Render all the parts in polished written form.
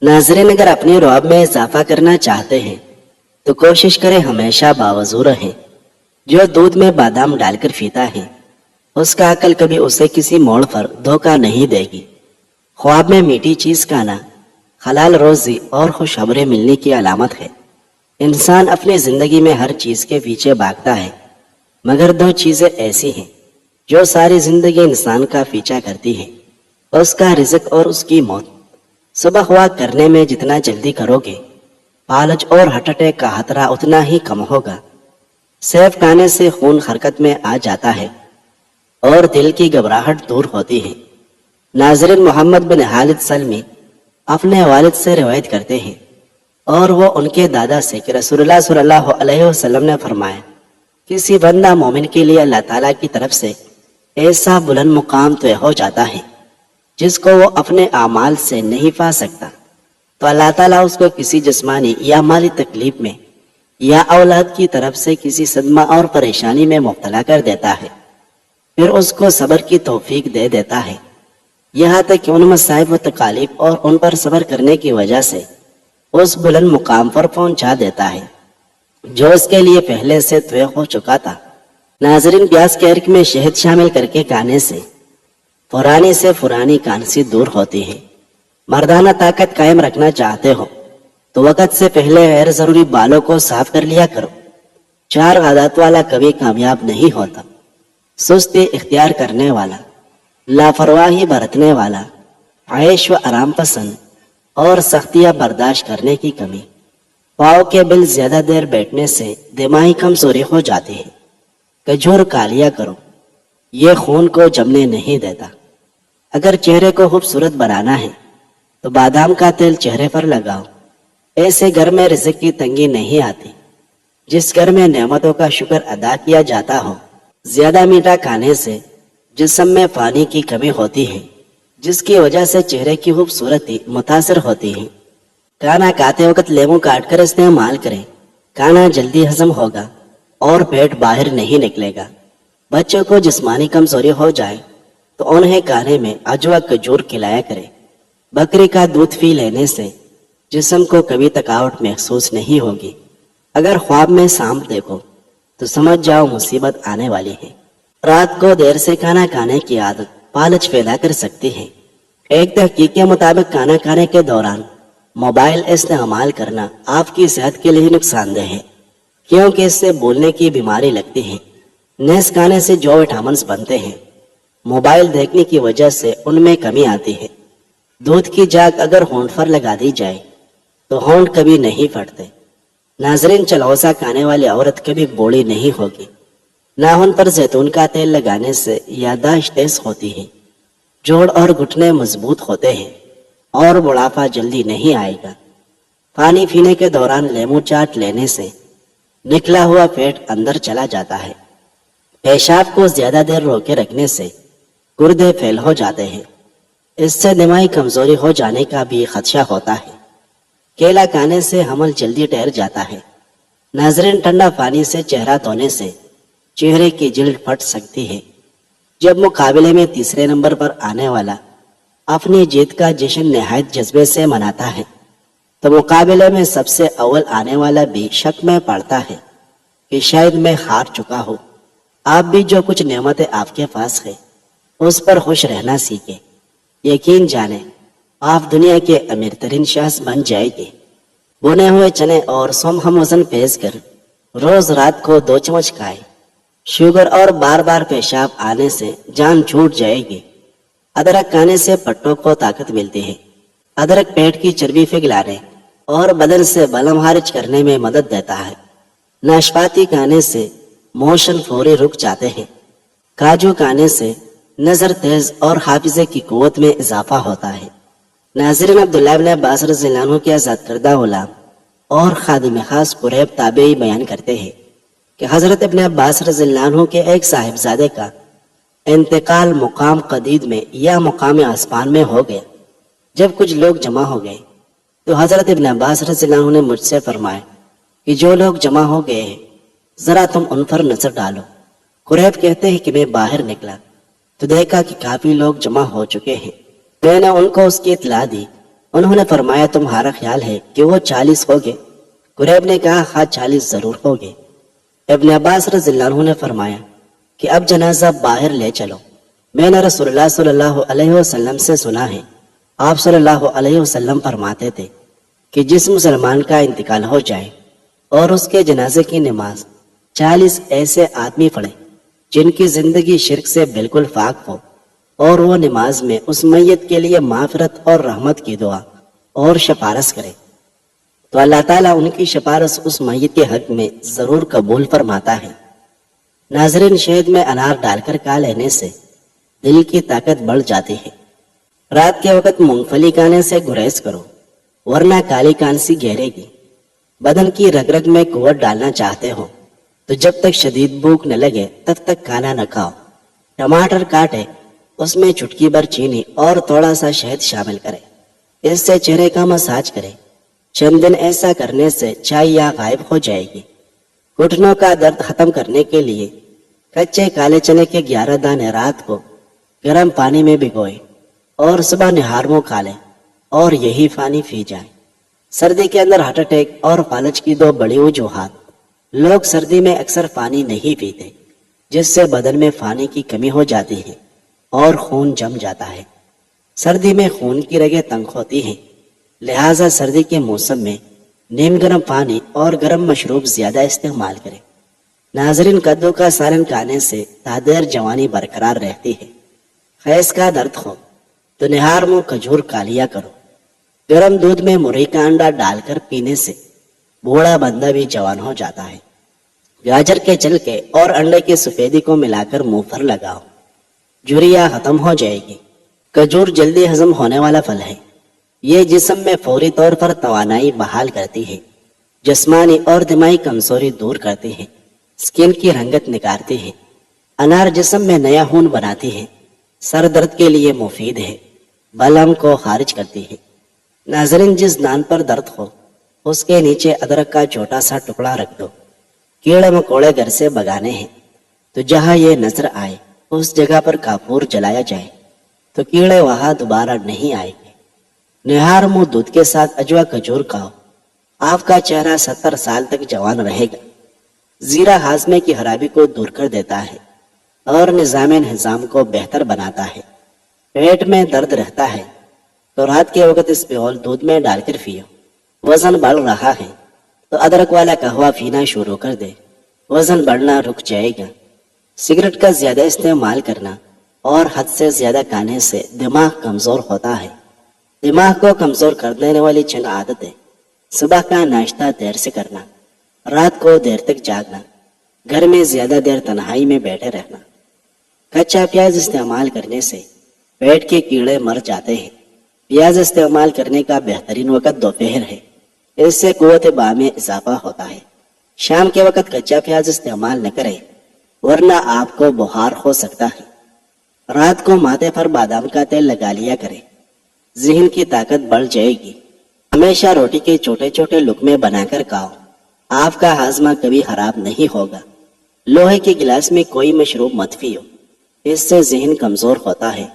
ناظرین، اگر اپنی رعب میں اضافہ کرنا چاہتے ہیں تو کوشش کریں ہمیشہ باوضو رہیں۔ جو دودھ میں بادام ڈال کر پیتا ہے اس کا عقل کبھی اسے کسی موڑ پر دھوکہ نہیں دے گی۔ خواب میں میٹھی چیز کھانا حلال روزی اور خوشخبری ملنے کی علامت ہے۔ انسان اپنی زندگی میں ہر چیز کے پیچھے بھاگتا ہے، مگر دو چیزیں ایسی ہیں جو ساری زندگی انسان کا پیچھا کرتی ہیں، اس کا رزق اور اس کی موت۔ صبح ہوا کرنے میں جتنا جلدی کرو گے فالج اور ہارٹ اٹیک کا خطرہ اتنا ہی کم ہوگا۔ سیب کھانے سے خون حرکت میں آ جاتا ہے اور دل کی گھبراہٹ دور ہوتی ہے۔ ناظرین، محمد بن خالد سلمی اپنے والد سے روایت کرتے ہیں اور وہ ان کے دادا سے کہ رسول اللہ صلی اللہ علیہ وسلم نے فرمایا، کسی بندہ مومن کے لیے اللہ تعالیٰ کی طرف سے ایسا بلند مقام طے ہو جاتا ہے جس کو وہ اپنے اعمال سے نہیں پا سکتا، تو اللہ تعالیٰ اس کو کسی جسمانی یا مالی تکلیف میں یا اولاد کی طرف سے کسی صدمہ اور پریشانی میں مبتلا کر دیتا ہے، پھر اس کو صبر کی توفیق دے دیتا ہے، یہاں تک کہ ان مصائب و تکالیف اور ان پر صبر کرنے کی وجہ سے اس بلند مقام پر پہنچا دیتا ہے جو اس کے لیے پہلے سے طے ہو چکا تھا۔ ناظرین، پیاز کے عرق میں شہد شامل کر کے کھانے سے پرانی سے پرانی کانسی دور ہوتی ہے۔ مردانہ طاقت قائم رکھنا چاہتے ہو تو وقت سے پہلے غیر ضروری بالوں کو صاف کر لیا کرو۔ 4 عادات والا کبھی کامیاب نہیں ہوتا: سستی اختیار کرنے والا، لاپرواہی برتنے والا، عیش و آرام پسند اور سختیاں برداشت کرنے کی کمی۔ پاؤں کے بل زیادہ دیر بیٹھنے سے دماغی کمزوری ہو جاتی ہے۔ کھجور کھا لیا کرو، یہ خون کو جمنے نہیں دیتا۔ اگر چہرے کو خوبصورت بنانا ہے تو بادام کا تیل چہرے پر لگاؤ۔ ایسے گھر میں رزق کی تنگی نہیں آتی جس گھر میں نعمتوں کا شکر ادا کیا جاتا ہو۔ زیادہ میٹھا کھانے سے جسم میں پانی کی کمی ہوتی ہے جس کی وجہ سے چہرے کی خوبصورتی متاثر ہوتی ہے۔ کھانا کھاتے وقت لیموں کاٹ کر استعمال کریں، کھانا جلدی ہضم ہوگا اور پیٹ باہر نہیں نکلے گا۔ بچوں کو جسمانی کمزوری ہو جائے تو انہیں کھانے میں اجوا کھجور کھلایا کریں۔ بکری کا دودھ پی لینے سے جسم کو کبھی تھکاوٹ محسوس نہیں ہوگی۔ اگر خواب میں سانپ دیکھو تو سمجھ جاؤ مصیبت آنے والی ہے۔ رات کو دیر سے کھانا کھانے کی عادت فالج پیدا کر سکتی ہے۔ ایک تحقیق کے مطابق کھانا کھانے کے دوران موبائل استعمال کرنا آپ کی صحت کے لیے نقصان دہ ہے، کیونکہ اس سے بولنے کی بیماری لگتی ہے۔ نیز کھانے سے جو وٹامنس بنتے ہیں موبائل دیکھنے کی وجہ سے ان میں کمی آتی ہے۔ دودھ کی جاگ اگر ہونٹ پر لگا دی جائے تو ہونٹ کبھی نہیں پھٹتے۔ ناظرین، چلوسا کھانے والی عورت کبھی بوڑھی نہیں ہوگی۔ ناخن پر زیتون کا تیل لگانے سے یادداشت تیز ہوتی ہے، جوڑ اور گھٹنے مضبوط ہوتے ہیں اور بڑھاپا جلدی نہیں آئے گا۔ پانی پینے کے دوران لیمو چاٹ لینے سے نکلا ہوا پیٹ اندر چلا جاتا ہے۔ پیشاب کو زیادہ دیر روکے رکھنے سے گردے فیل ہو جاتے ہیں، اس سے دماغی کمزوری ہو جانے کا بھی خدشہ ہوتا ہے۔ کیلا کھانے سے حمل جلدی ٹھہر جاتا ہے۔ ناظرین، ٹھنڈا پانی سے چہرہ دھونے سے چہرے کی جلد پھٹ سکتی ہے۔ جب مقابلے میں تیسرے نمبر پر آنے والا اپنی جیت کا جشن نہایت جذبے سے مناتا ہے تو مقابلے میں سب سے اول آنے والا بھی شک میں پڑتا ہے کہ شاید میں ہار چکا ہوں۔ آپ بھی جو کچھ نعمتیں آپ کے پاس ہے اس پر خوش رہنا سیکھیں۔ یقین جانیں آپ دنیا کے امیر ترین شخص بن جائیں گے۔ بنے ہوئے چنے اور سم ہم وزن پیس کر روز رات کو 2 چمچ کھائیں۔ شوگر اور بار بار پیشاب آنے سے جان چھوٹ جائے گی۔ ادرک کھانے سے پٹوں کو طاقت ملتی ہے۔ ادرک پیٹ کی چربی پگھلانے اور بدن سے بلم خارج کرنے میں مدد دیتا ہے۔ ناشپاتی کھانے سے موشن فوری رک جاتے ہیں۔ کاجو کھانے سے نظر تیز اور حافظے کی قوت میں اضافہ ہوتا ہے۔ ناظرین، عبداللہ ابن عباس رضی اللہ عنہ کے آزاد کردہ غلام اور خادم خاص قریب تابعی بیان کرتے ہیں کہ حضرت ابن عباس رضی اللہ عنہ کے ایک صاحبزادے کا انتقال مقام قدید میں یا مقام آسمان میں ہو گیا۔ جب کچھ لوگ جمع ہو گئے تو حضرت ابن عباس رضی اللہ عنہ نے مجھ سے فرمایا کہ جو لوگ جمع ہو گئے ہیں ذرا تم ان پر نظر ڈالو۔ قریب کہتے ہیں کہ میں باہر نکلا تو دیکھا کہ کافی لوگ جمع ہو چکے ہیں۔ میں نے ان کو اس کی اطلاع دی۔ انہوں نے فرمایا تمہارا خیال ہے کہ وہ 40 ہوگے؟ قریب نے کہا ہاں 40 ضرور ہوگے۔ ابن عباس رضی اللہ عنہ نے فرمایا کہ اب جنازہ باہر لے چلو۔ میں نے رسول اللہ صلی اللہ علیہ وسلم سے سنا ہے، آپ صلی اللہ علیہ وسلم فرماتے تھے کہ جس مسلمان کا انتقال ہو جائے اور اس کے جنازے کی نماز 40 ایسے آدمی پڑھے جن کی زندگی شرک سے بالکل پاک ہو، اور وہ نماز میں اس میت کے لیے مغفرت اور رحمت کی دعا اور شفارس کرے، تو اللہ تعالیٰ ان کی شفارس اس میت کے حق میں ضرور قبول فرماتا ہے۔ ناظرین، شہد میں انار ڈال کر کھا لینے سے دل کی طاقت بڑھ جاتی ہے۔ رات کے وقت مونگ پھلی کھانے سے گریز کرو، ورنہ کالی کانسی گھیرے گی۔ بدن کی رگ رگ میں قوت ڈالنا چاہتے ہو تو جب تک شدید بھوک نہ لگے تب تک کھانا نہ کھاؤ۔ ٹماٹر کاٹے، اس میں چٹکی بھر چینی اور تھوڑا سا شہد شامل کرے، اس سے چہرے کا مساج کرے۔ چند دن ایسا کرنے سے چاہیے غائب ہو جائے گی۔ گھٹنوں کا درد ختم کرنے کے لیے کچے کالے چنے کے 11 دانے رات کو گرم پانی میں بھگوئے اور صبح نہار منہ کھا لیں اور یہی پانی پی جائیں۔ سردی کے اندر ہارٹ اٹیک اور فالج کی 2 بڑی وجوہات۔ لوگ سردی میں اکثر پانی نہیں پیتے، جس سے بدن میں پانی کی کمی ہو جاتی ہے اور خون جم جاتا ہے۔ سردی میں خون کی رگیں تنگ ہوتی ہیں، لہٰذا سردی کے موسم میں نیم گرم پانی اور گرم مشروب زیادہ استعمال کریں۔ ناظرین، کدو کا سالن کھانے سے تادیر جوانی برقرار رہتی ہے۔ خیز کا درد ہو تو نہار منہ کھجور کھا لیا کرو۔ گرم دودھ میں مرغی کا انڈا ڈال کر پینے سے بوڑھا بندہ بھی جوان ہو جاتا ہے۔ گاجر کے چھلکے اور انڈے کی سفیدی کو ملا کر منہ پر لگاؤ، جھریا ختم ہو جائے گی۔ کھجور جلدی ہضم ہونے والا پھل ہے، یہ جسم میں فوری طور پر توانائی بحال کرتی ہے، جسمانی اور دماغی کمزوری دور کرتی ہے، سکن کی رنگت نکھارتی ہے۔ انار جسم میں نیا خون بناتی ہے، سر درد کے لیے مفید ہے، بلغم کو خارج کرتی ہے۔ ناظرین، جس دان پر درد ہو اس کے نیچے ادرک کا چھوٹا سا ٹکڑا رکھ دو۔ کیڑے مکوڑے گھر سے بگانے ہیں تو جہاں یہ نظر آئے اس جگہ پر کافور جلایا جائے تو کیڑے وہاں دوبارہ نہیں آئے گے۔ نہار منہ دودھ کے ساتھ اجوا کھجور کھاؤ، آپ کا چہرہ 70 سال تک جوان رہے گا۔ زیرہ ہاضمے کی خرابی کو دور کر دیتا ہے اور نظام انہضام کو بہتر بناتا ہے۔ پیٹ میں درد رہتا ہے تو رات کے وقت اس پیول دودھ میں ڈال کر پیو۔ وزن بڑھ رہا ہے تو ادرک والا قہوہ پینا شروع کر دے، وزن بڑھنا رک جائے گا۔ سگریٹ کا زیادہ استعمال کرنا اور حد سے زیادہ کھانے سے دماغ کمزور ہوتا ہے۔ دماغ کو کمزور کر دینے والی چند عادتیں: صبح کا ناشتہ دیر سے کرنا، رات کو دیر تک جاگنا، گھر میں زیادہ دیر تنہائی میں بیٹھے رہنا۔ کچا پیاز استعمال کرنے سے پیٹ کے کیڑے مر جاتے ہیں۔ پیاز استعمال کرنے کا بہترین وقت دوپہر ہے، اس سے قوت باہ میں اضافہ ہوتا ہے۔ شام کے وقت کچا پیاز استعمال نہ کریں ورنہ آپ کو بخار ہو سکتا ہے۔ رات کو ماتھے پر بادام کا تیل لگا لیا کریں، ذہن کی طاقت بڑھ جائے گی۔ ہمیشہ روٹی کے چھوٹے چھوٹے لقمے بنا کر کھاؤ، آپ کا ہاضمہ کبھی خراب نہیں ہوگا۔ لوہے کے گلاس میں کوئی مشروب مت پیو، اس سے ذہن کمزور ہوتا ہے۔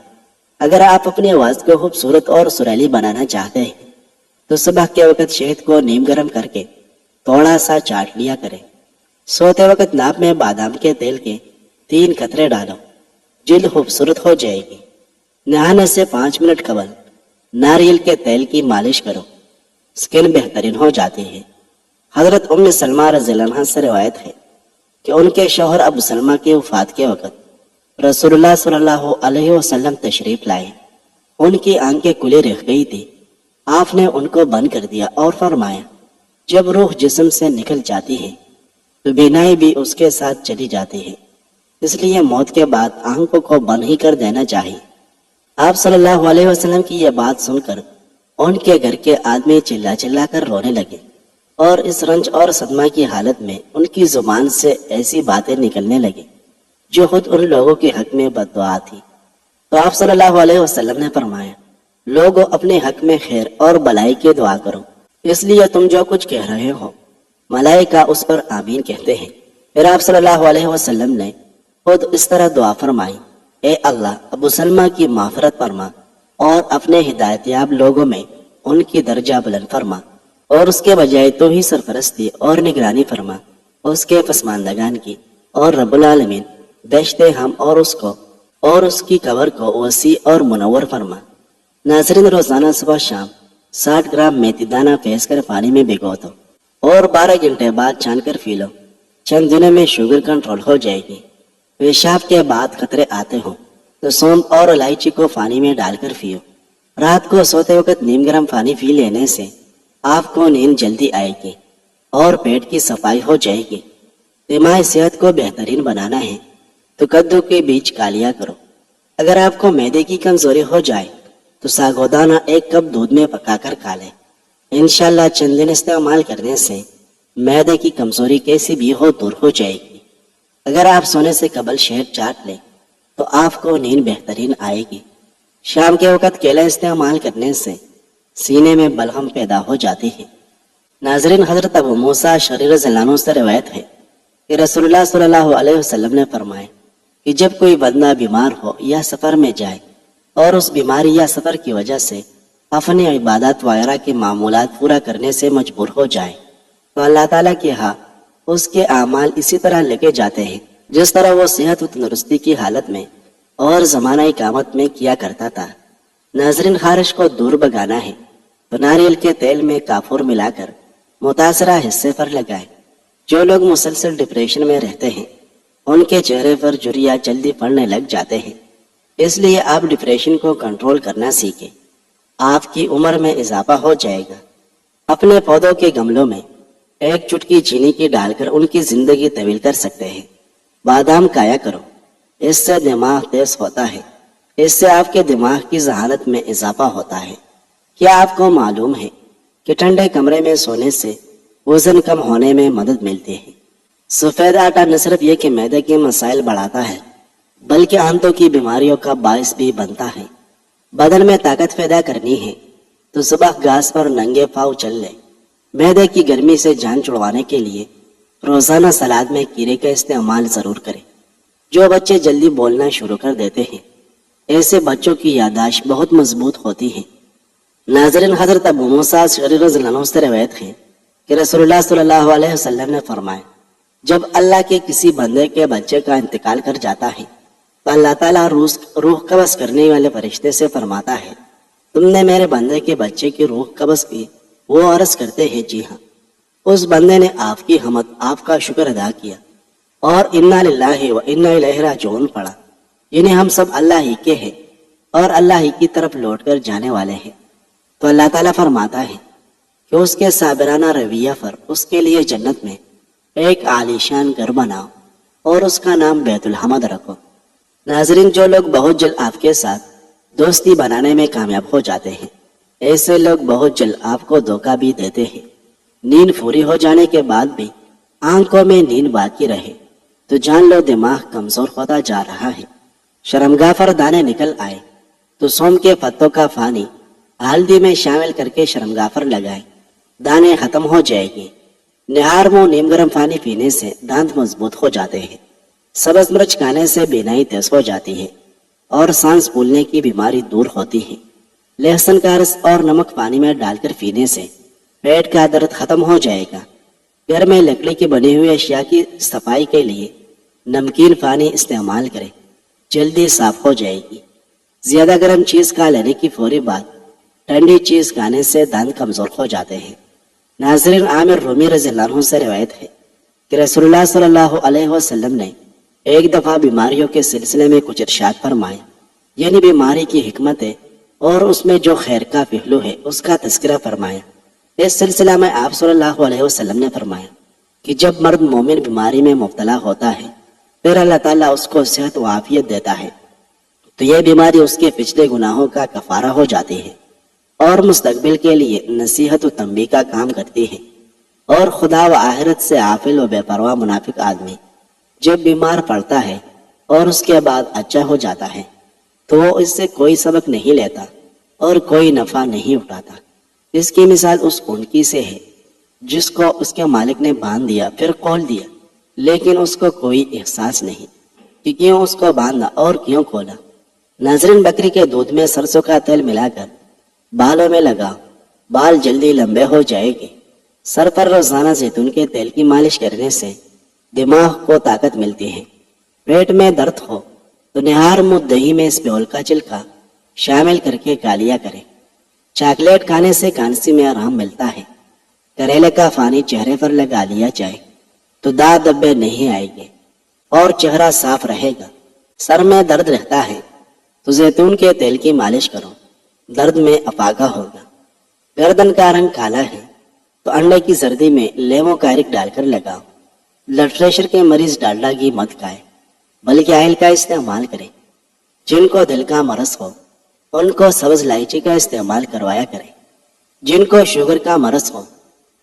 اگر آپ اپنی آواز کو خوبصورت اور سریلی بنانا چاہتے ہیں تو صبح کے وقت شہد کو نیم گرم کر کے تھوڑا سا چاٹ لیا کریں۔ سوتے وقت ناک میں بادام کے تیل کے 3 قطرے ڈالو، جلد خوبصورت ہو جائے گی۔ نہانے سے 5 منٹ قبل ناریل کے تیل کی مالش کرو، سکن بہترین ہو جاتی ہے۔ حضرت ام سلمہ رضی اللہ عنہا سے روایت ہے کہ ان کے شوہر ابو سلمہ کی وفات کے وقت رسول اللہ صلی اللہ علیہ وسلم تشریف لائے۔ ان کی آنکھیں کھلی رہ گئی تھی، آپ نے ان کو بند کر دیا اور فرمایا جب روح جسم سے نکل جاتی ہے تو بینائی بھی اس کے ساتھ چلی جاتی ہے، اس لیے موت کے بعد آنکھوں کو بند ہی کر دینا چاہیے۔ آپ صلی اللہ علیہ وسلم کی یہ بات سن کر ان کے گھر کے آدمی چلا چلا کر رونے لگے اور اس رنج اور صدمہ کی حالت میں ان کی زبان سے ایسی باتیں نکلنے لگی جو خود ان لوگوں کے حق میں بد دعا تھی۔ تو آپ صلی اللہ علیہ وسلم نے فرمایا لوگوں اپنے حق میں خیر اور بلائی کی دعا کرو، اس لیے تم جو کچھ کہہ رہے ہو ملائکہ اس پر آمین کہتے ہیں۔ پھر آپ صلی اللہ علیہ وسلم نے خود اس طرح دعا فرمائی، اے اللہ ابو سلمہ کی مغفرت فرما اور اپنے ہدایت یاب لوگوں میں ان کی درجہ بلند فرما اور اس کے بجائے تو ہی سرپرستی اور نگرانی فرما اس کے پسماندگان کی، اور رب العالمین بیشتے ہم اور اس کو اور اس کی قبر کو وسیع اور منور فرما۔ ناظرین، روزانہ صبح شام 60 گرام میتھی دانہ پیس کر پانی میں بھگو دو اور 12 گھنٹے بعد چھان کر پی لو۔ چند دنوں میں شوگر کنٹرول ہو جائے گی۔ پیشاب کے بعد خطرے آتے ہوں تو سونف اور الائچی کو پانی میں ڈال کر پیو۔ رات کو سوتے وقت نیم گرم پانی پی لینے سے آپ کو نیند جلدی آئے گی اور پیٹ کی صفائی ہو جائے گی۔ دماغی صحت کو بہترین بنانا ہے تو کدو کے بیج کھا لیا کرو۔ اگر آپ کو معدے کی کمزوری ہو جائے تو ساگودانہ 1 کپ دودھ میں پکا کر کھا لیں۔ انشاءاللہ چند دن استعمال کرنے سے معدے کی کمزوری کیسی بھی ہو دور ہو جائے گی۔ اگر آپ سونے سے قبل شہد چاٹ لیں تو آپ کو نیند بہترین آئے گی۔ شام کے وقت کیلا استعمال کرنے سے سینے میں بلغم پیدا ہو جاتی ہے۔ ناظرین، حضرت ابو موسیٰ اشعری رضی اللہ عنہ سے روایت ہے کہ رسول اللہ صلی اللہ علیہ وسلم نے فرمایا کہ جب کوئی بندہ بیمار ہو یا سفر میں جائے اور اس بیماری یا سفر کی وجہ سے اپنی عبادات وغیرہ کے معمولات پورا کرنے سے مجبور ہو جائے تو اللہ تعالیٰ کے ہاں اس کے اعمال اسی طرح لگے جاتے ہیں جس طرح وہ صحت و تندرستی کی حالت میں اور زمانہ اقامت میں کیا کرتا تھا۔ ناظرین، خارش کو دور بھگانا ہے تو ناریل کے تیل میں کافور ملا کر متاثرہ حصے پر لگائے۔ جو لوگ مسلسل ڈپریشن میں رہتے ہیں ان کے چہرے پر جھریاں جلدی پڑنے لگ جاتے ہیں، اس لیے آپ ڈپریشن کو کنٹرول کرنا سیکھیں۔ آپ کی عمر میں اضافہ ہو جائے گا۔ اپنے پودوں کے گملوں میں 1 چٹکی چینی کی ڈال کر ان کی زندگی طویل کر سکتے ہیں۔ بادام کھایا کرو، اس سے دماغ تیز ہوتا ہے، اس سے آپ کے دماغ کی ذہانت میں اضافہ ہوتا ہے۔ کیا آپ کو معلوم ہے کہ ٹھنڈے کمرے میں سونے سے وزن کم ہونے میں مدد ملتی ہے؟ سفید آٹا نہ صرف یہ کہ معدے کے مسائل بڑھاتا ہے بلکہ آنتوں کی بیماریوں کا باعث بھی بنتا ہے۔ بدن میں طاقت پیدا کرنی ہے تو صبح گھاس پر ننگے پاؤں چل لیں۔ معدے کی گرمی سے جان چھڑوانے کے لیے روزانہ سلاد میں کیڑے کا استعمال ضرور کریں۔ جو بچے جلدی بولنا شروع کر دیتے ہیں ایسے بچوں کی یادداشت بہت مضبوط ہوتی ہے۔ ناظرین، حضرت ابو موسیٰ اشعری رضی اللہ عنہ سے روایت ہے کہ رسول اللہ صلی اللہ علیہ وسلم نے فرمایا جب اللہ کے کسی بندے کے بچے کا انتقال کر جاتا ہے تو اللہ تعالیٰ روح قبض کرنے والے فرشتے سے فرماتا ہے تم نے میرے بندے کے بچے کی روح قبض کی؟ وہ عرض کرتے ہیں جی ہاں۔ اس بندے نے آپ کی حمد، آپ کا شکر ادا کیا اور انا للہ و انا الیہ راجعون پڑھا، یعنی ہم سب اللہ ہی کے ہیں اور اللہ ہی کی طرف لوٹ کر جانے والے ہیں۔ تو اللہ تعالیٰ فرماتا ہے کہ اس کے صابرانہ رویہ پر اس کے لیے جنت میں ایک عالیشان گھر بناؤ اور اس کا نام بیت الحمد رکھو۔ ناظرین، جو لوگ بہت جلد آپ کے ساتھ دوستی بنانے میں کامیاب ہو جاتے ہیں ایسے لوگ بہت جلد آپ کو دھوکہ بھی دیتے ہیں۔ نیند پوری ہو جانے کے بعد بھی آنکھوں میں نیند باقی رہے تو جان لو دماغ کمزور ہوتا جا رہا ہے۔ شرمگاہ پر دانے نکل آئے تو سونف کے پتوں کا پانی ہلدی میں شامل کر کے شرمگاہ پر لگائیں، دانے ختم ہو جائے گی۔ نہار منہ نیم گرم پانی پینے سے دانت مضبوط ہو جاتے ہیں۔ سبز مرچ کھانے سے بینائی تیز ہو جاتی ہے اور سانس پھولنے کی بیماری دور ہوتی ہے۔ لہسن کا رس اور نمک پانی میں ڈال کر پینے سے پیٹ کا درد ختم ہو جائے گا۔ گھر میں لکڑی کی بنی ہوئی اشیاء کی صفائی کے لیے نمکین پانی استعمال کریں، جلدی صاف ہو جائے گی۔ زیادہ گرم چیز کھا لینے کی فوری بعد ٹھنڈی چیز کھانے سے دانت کمزور ہو جاتے ہیں۔ ناظرین، عامر رومی رضی اللہ عنہ سے روایت ہے کہ رسول اللہ صلی اللہ علیہ وسلم نے ایک دفعہ بیماریوں کے سلسلے میں کچھ ارشاد فرمائے، یعنی بیماری کی حکمتیں اور اس میں جو خیر کا پہلو ہے اس کا تذکرہ فرمایا۔ اس سلسلہ میں آپ صلی اللہ علیہ وسلم نے فرمایا کہ جب مرد مومن بیماری میں مبتلا ہوتا ہے پھر اللہ تعالیٰ اس کو صحت و عافیت دیتا ہے تو یہ بیماری اس کے پچھلے گناہوں کا کفارہ ہو جاتی ہے اور مستقبل کے لیے نصیحت و تنبیہ کا کام کرتی ہے۔ اور خدا و آخرت سے غافل و بے پرواہ منافق آدمی جب بیمار پڑتا ہے اور اس کے بعد اچھا ہو جاتا ہے تو وہ اس سے کوئی سبق نہیں لیتا اور کوئی نفع نہیں اٹھاتا۔ اس کی مثال اس اونٹی سے ہے جس کو اس کے مالک نے باندھ دیا پھر کھول دیا، لیکن اس کو کوئی احساس نہیں کہ کیوں اس کو باندھا اور کیوں کھولا۔ ناظرین، بکری کے دودھ میں سرسوں کا تیل ملا کر بالوں میں لگاؤ بال جلدی لمبے ہو جائے گے۔ سر پر روزانہ زیتون کے تیل کی مالش کرنے سے دماغ کو طاقت ملتی ہے۔ پیٹ میں درد ہو تو نہار منہ دہی میں اسپیول کا چھلکا شامل کر کے کھا لیا کریں۔ چاکلیٹ کھانے سے کھانسی میں آرام ملتا ہے۔ کریلے کا پانی چہرے پر لگا لیا جائے تو داغ دھبے نہیں آئیں گے اور چہرہ صاف رہے گا۔ سر میں درد رہتا ہے تو زیتون کے تیل کی مالش کرو، درد میں افاقہ ہوگا۔ گردن کا رنگ کالا ہے تو انڈے کی سردی میں لیمو کا ایرک ڈال کر لگاؤ۔ بلڈ پریشر کے مریض ڈالڈا گھی مت کھائیں بلکہ آئل کا استعمال کریں۔ جن کو دل کا مرض ہو ان کو سبز الائچی کا استعمال کروایا کریں۔ جن کو شوگر کا مرض ہو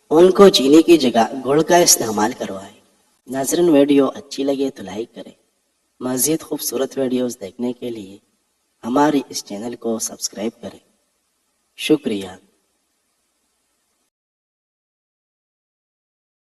ان کو چینی کی جگہ گڑ کا استعمال کروائیں۔ ناظرین، ویڈیو اچھی لگے تو لائک کریں۔ مزید خوبصورت ویڈیوز دیکھنے کے لیے ہماری اس چینل کو سبسکرائب کریں۔ شکریہ۔